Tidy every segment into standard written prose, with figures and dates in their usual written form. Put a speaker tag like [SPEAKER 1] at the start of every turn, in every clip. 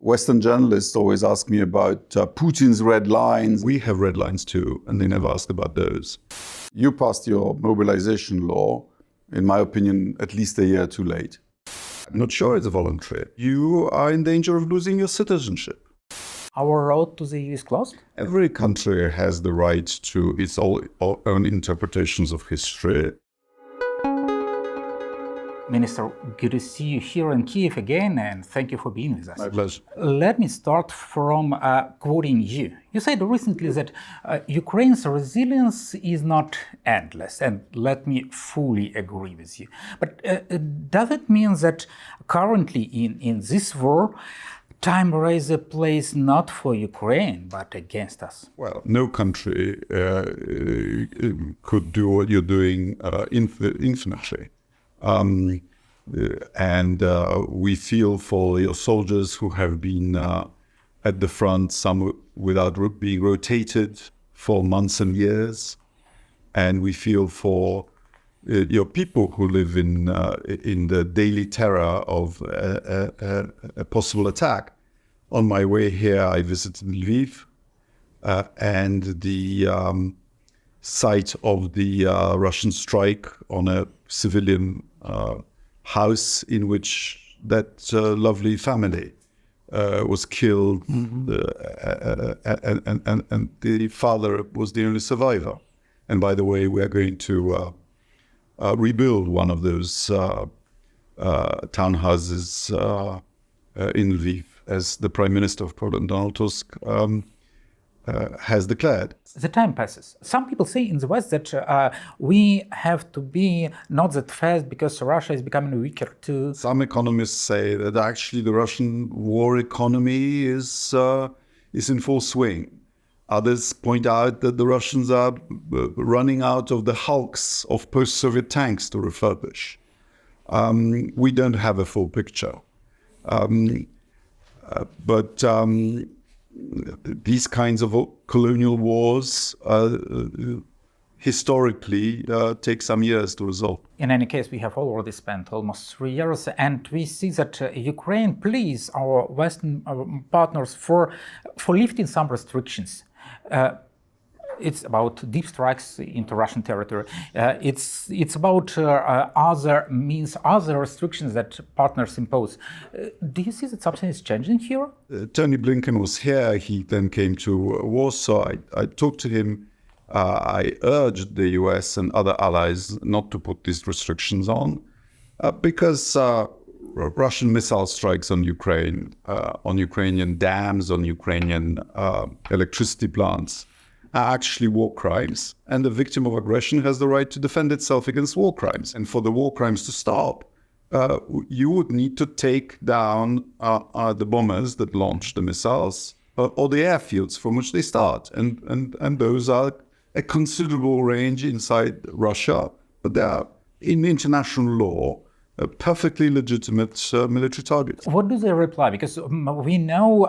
[SPEAKER 1] Western journalists always ask me about Putin's red lines. We have red lines too, and they never ask about those. You passed your mobilization law, in my opinion, at least a year too late. I'm not sure it's voluntary. You are in danger of losing your citizenship.
[SPEAKER 2] Our road to the EU is closed?
[SPEAKER 1] Every country has the right to its own interpretations of history.
[SPEAKER 2] Minister, good to see you here in Kyiv again, and thank you for being with us.
[SPEAKER 1] My pleasure.
[SPEAKER 2] Let me start from quoting you. You said recently that Ukraine's resilience is not endless, and let me fully agree with you. But does it mean that currently in this war, time raise a place not for Ukraine, but against us?
[SPEAKER 1] Well, no country could do what you're doing infinitely. We feel for your soldiers who have been at the front, some without being rotated for months and years. And we feel for your people who live in the daily terror of a possible attack. On my way here, I visited Lviv and the site of the Russian strike on a civilian house in which that lovely family was killed, and the father was the only survivor. And by the way, we are going to rebuild one of those townhouses in Lviv, as the Prime Minister of Poland, Donald Tusk, has declared.
[SPEAKER 2] The time passes. Some people say in the West that we have to be not that fast because Russia is becoming weaker too.
[SPEAKER 1] Some economists say that actually the Russian war economy is in full swing. Others point out that the Russians are running out of the hulks of post-Soviet tanks to refurbish. We don't have a full picture. But these kinds of colonial wars historically take some years to resolve.
[SPEAKER 2] In any case, we have already spent almost 3 years, and we see that Ukraine pleads our Western partners for lifting some restrictions. It's about deep strikes into Russian territory. It's about other restrictions that partners impose. Do you see that something is changing here?
[SPEAKER 1] Tony Blinken was here. He then came to Warsaw. I talked to him. I urged the US and other allies not to put these restrictions on because Russian missile strikes on Ukraine, on Ukrainian dams, on Ukrainian electricity plants, are actually war crimes, and the victim of aggression has the right to defend itself against war crimes. And for the war crimes to stop, you would need to take down the bombers that launch the missiles or the airfields from which they start. And those are a considerable range inside Russia, but they are, in international law, perfectly legitimate military targets.
[SPEAKER 2] What do they reply? Because we know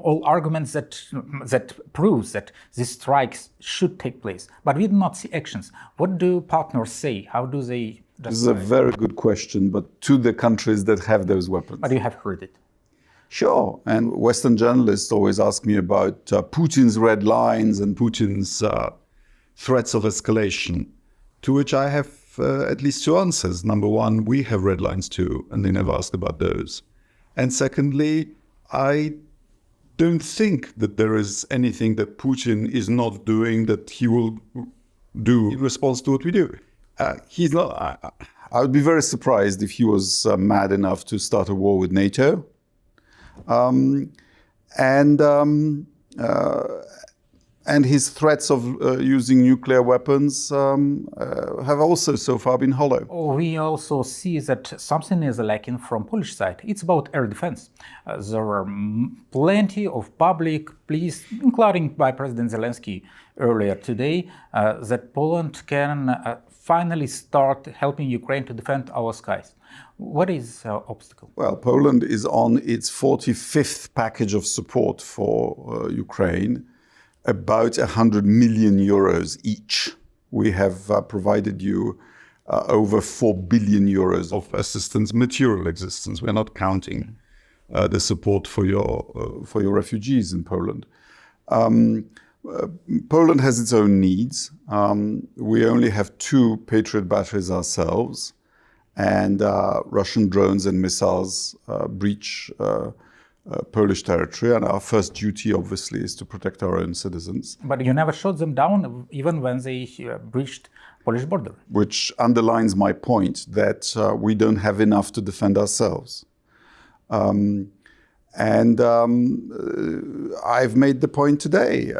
[SPEAKER 2] all arguments that proves that these strikes should take place, but we do not see actions. What do partners say? How do they justify?
[SPEAKER 1] This is a very good question, but to the countries that have those weapons.
[SPEAKER 2] But you have heard it.
[SPEAKER 1] Sure, and Western journalists always ask me about Putin's red lines and Putin's threats of escalation, to which I have at least two answers. Number one, we have red lines too, and they never ask about those. And secondly, I don't think that there is anything that Putin is not doing that he will do in response to what we do. He's not. I would be very surprised if he was mad enough to start a war with NATO. And his threats of using nuclear weapons have also so far been hollow.
[SPEAKER 2] We also see that something is lacking from Polish side. It's about air defense. There are plenty of public pleas, including by President Zelensky earlier today, that Poland can finally start helping Ukraine to defend our skies. What is the obstacle?
[SPEAKER 1] Well, Poland is on its 45th package of support for Ukraine. About 100 million euros each. We have provided you over 4 billion euros of assistance, material assistance. We're not counting the support for your refugees in Poland. Poland has its own needs. We only have 2 Patriot batteries ourselves, and Russian drones and missiles breach Polish territory, and our first duty, obviously, is to protect our own citizens.
[SPEAKER 2] But you never shot them down, even when they breached Polish border.
[SPEAKER 1] Which underlines my point that we don't have enough to defend ourselves. I've made the point today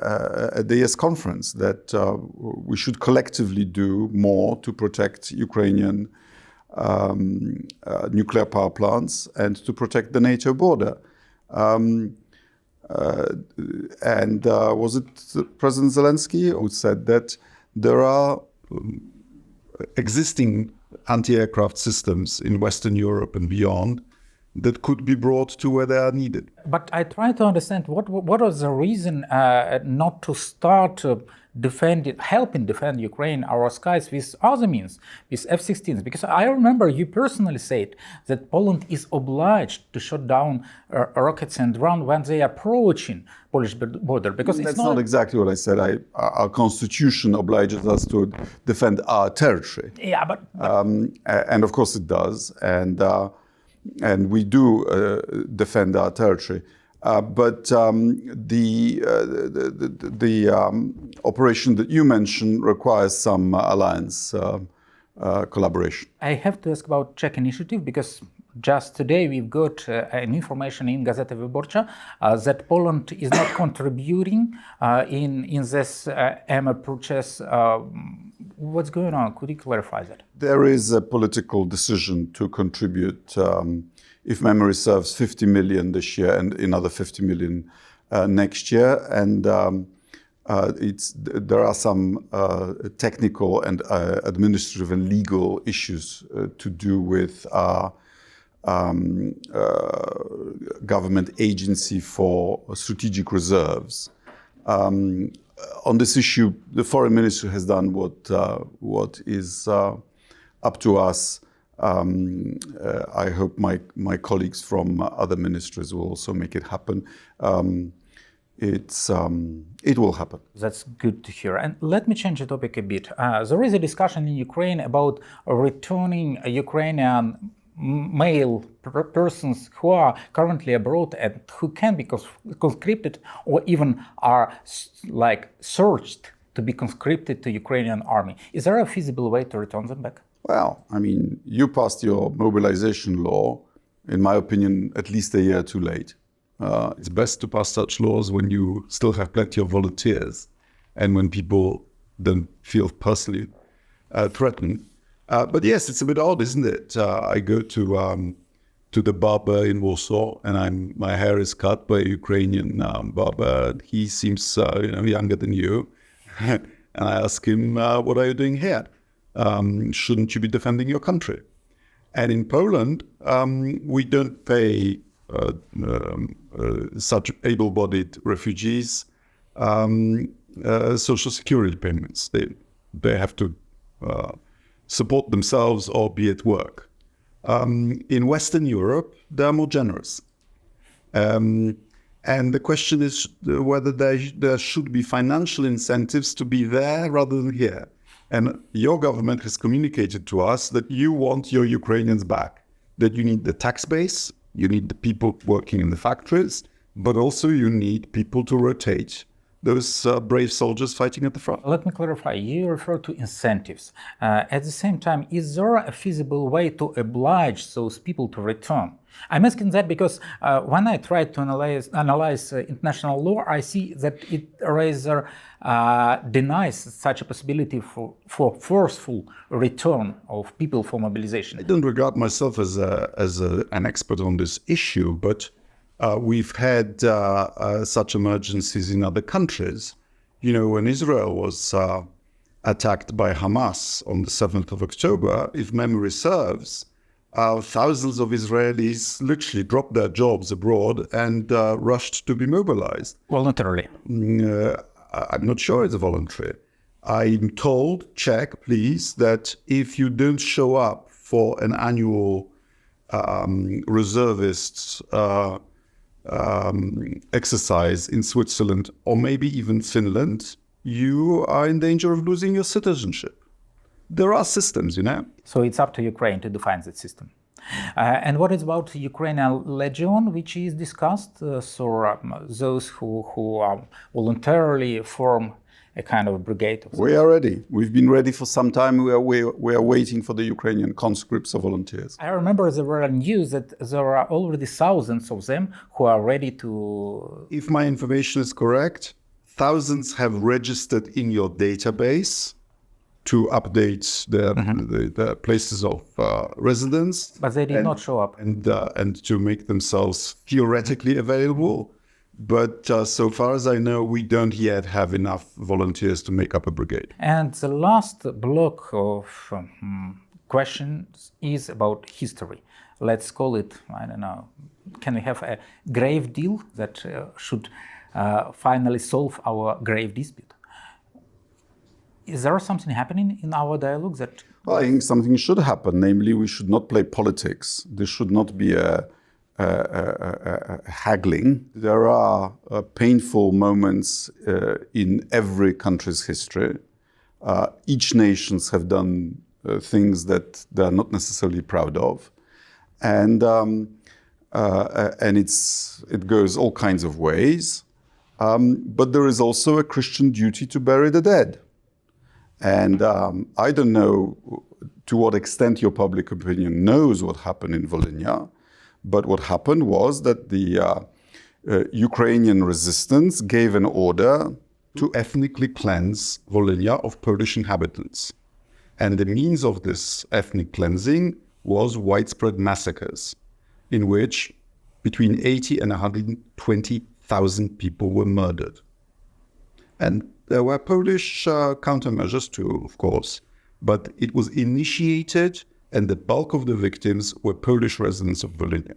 [SPEAKER 1] at the ES conference that we should collectively do more to protect Ukrainian nuclear power plants and to protect the NATO border. Was it President Zelensky who said that there are existing anti-aircraft systems in Western Europe and beyond that could be brought to where they are needed?
[SPEAKER 2] But I try to understand what was the reason not to start helping defend Ukraine, our skies, with other means, with F-16s? Because I remember you personally said that Poland is obliged to shut down rockets and drones when they are approaching Polish border. Because
[SPEAKER 1] that's not exactly what I said. Our constitution obliges us to defend our territory.
[SPEAKER 2] Yeah, but
[SPEAKER 1] and of course it does, and we do defend our territory. But the operation that you mentioned requires some alliance collaboration.
[SPEAKER 2] I have to ask about Czech initiative, because just today we've got an information in Gazeta Wyborcza that Poland is not contributing in this ammo purchase. What's going on? Could you clarify that?
[SPEAKER 1] There is a political decision to contribute, if memory serves, 50 million this year and another 50 million next year. And there are some technical and administrative and legal issues to do with our government agency for strategic reserves. On this issue, the foreign ministry has done what is up to us. I hope my colleagues from other ministries will also make it happen. It will happen.
[SPEAKER 2] That's good to hear. And let me change the topic a bit. There is a discussion in Ukraine about returning Ukrainian male persons who are currently abroad and who can be conscripted or even are searched to be conscripted to Ukrainian army. Is there a feasible way to return them back?
[SPEAKER 1] Well, I mean, you passed your mobilization law, in my opinion, at least a year too late. It's best to pass such laws when you still have plenty of volunteers and when people don't feel personally threatened. But yes, it's a bit odd, isn't it? I go to the barber in Warsaw, and my hair is cut by a Ukrainian barber. He seems younger than you, and I ask him, "What are you doing here? Shouldn't you be defending your country?" And in Poland, we don't pay such able-bodied refugees social security payments. They have to support themselves or be at work. In Western Europe, they're more generous. And the question is whether there should be financial incentives to be there rather than here. And your government has communicated to us that you want your Ukrainians back, that you need the tax base, you need the people working in the factories, but also you need people to rotate those brave soldiers fighting at the front.
[SPEAKER 2] Let me clarify. You refer to incentives. At the same time, is there a feasible way to oblige those people to return? I'm asking that because when I try to analyze international law, I see that it rather denies such a possibility for forceful return of people for mobilization.
[SPEAKER 1] I don't regard myself as an expert on this issue, but we've had such emergencies in other countries. You know, when Israel was attacked by Hamas on the 7th of October, if memory serves, thousands of Israelis literally dropped their jobs abroad and rushed to be mobilized.
[SPEAKER 2] Voluntarily?
[SPEAKER 1] I'm not sure it's voluntary. I'm told, check please, that if you don't show up for an annual reservists exercise in Switzerland or maybe even Finland, you are in danger of losing your citizenship. There are systems, you know.
[SPEAKER 2] So it's up to Ukraine to define that system. And what is about Ukrainian Legion, which is discussed? Those who voluntarily form a kind of brigade?
[SPEAKER 1] We are ready. We've been ready for some time. We are waiting for the Ukrainian conscripts or volunteers.
[SPEAKER 2] I remember there were news that there are already thousands of them who are ready to...
[SPEAKER 1] If my information is correct, thousands have registered in your database to update their places of residence.
[SPEAKER 2] But they did not show up.
[SPEAKER 1] And to make themselves theoretically available. But so far as I know, we don't yet have enough volunteers to make up a brigade.
[SPEAKER 2] And the last block of questions is about history. Let's call it, I don't know, can we have a grave deal that should finally solve our grave dispute? Is there something happening in our dialogue that...
[SPEAKER 1] Well, I think something should happen. Namely, we should not play politics. There should not be a haggling. There are painful moments in every country's history. Each nations have done things that they are not necessarily proud of. And it goes all kinds of ways. But there is also a Christian duty to bury the dead. And I don't know to what extent your public opinion knows what happened in Volynia, but what happened was that the Ukrainian resistance gave an order to ethnically cleanse Volynia of Polish inhabitants. And the means of this ethnic cleansing was widespread massacres, in which between 80 and 120,000 people were murdered. And there were Polish countermeasures too, of course, but it was initiated and the bulk of the victims were Polish residents of Volynia.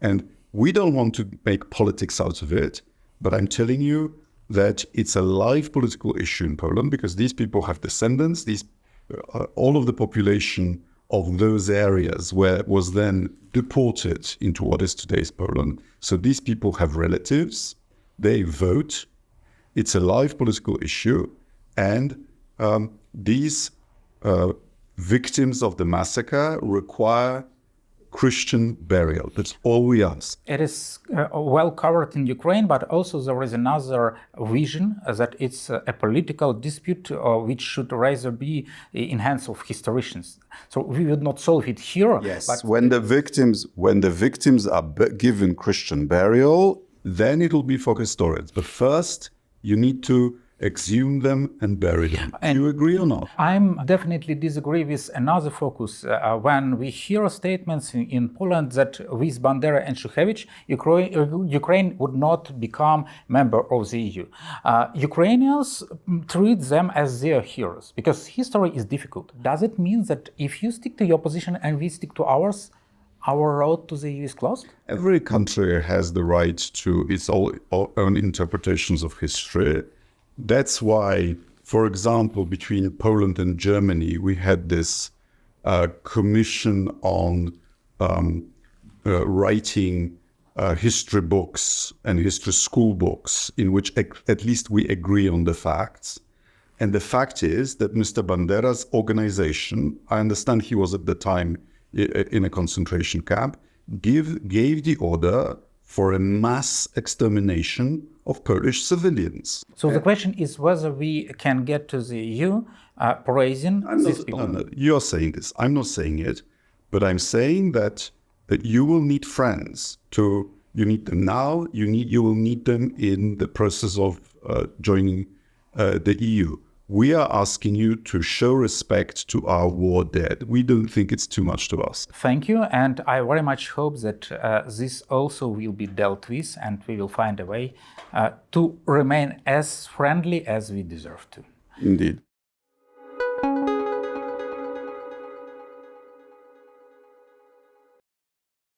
[SPEAKER 1] And we don't want to make politics out of it, but I'm telling you that it's a live political issue in Poland because these people have descendants, all of the population of those areas was then deported into what is today's Poland. So these people have relatives, they vote. It's a live political issue, and these victims of the massacre require Christian burial. That's all we ask.
[SPEAKER 2] It is well covered in Ukraine, but also there is another vision that it's a political dispute which should rather be in hands of historians. So we would not solve it here.
[SPEAKER 1] Yes, but when the victims are given Christian burial, then it will be for historians. But first, you need to exhume them and bury them. Do you agree or not?
[SPEAKER 2] I'm definitely disagree with another focus. When we hear statements in Poland that with Bandera and Shuchevich, Ukraine would not become member of the EU. Ukrainians treat them as their heroes because history is difficult. Does it mean that if you stick to your position and we stick to ours, our road to the EU is closed?
[SPEAKER 1] Every country has the right to its own interpretations of history. That's why, for example, between Poland and Germany, we had this commission on writing history books and history school books in which at least we agree on the facts. And the fact is that Mr. Bandera's organization, I understand he was at the time in a concentration camp, gave the order for a mass extermination of Polish civilians.
[SPEAKER 2] So the question is whether we can get to the EU praising these people.
[SPEAKER 1] No, you're saying this. I'm not saying it, but I'm saying that you will need friends. You need them now. You will need them in the process of joining the EU. We are asking you to show respect to our war dead. We don't think it's too much to ask.
[SPEAKER 2] Thank you, and I very much hope that this also will be dealt with and we will find a way to remain as friendly as we deserve to.
[SPEAKER 1] Indeed.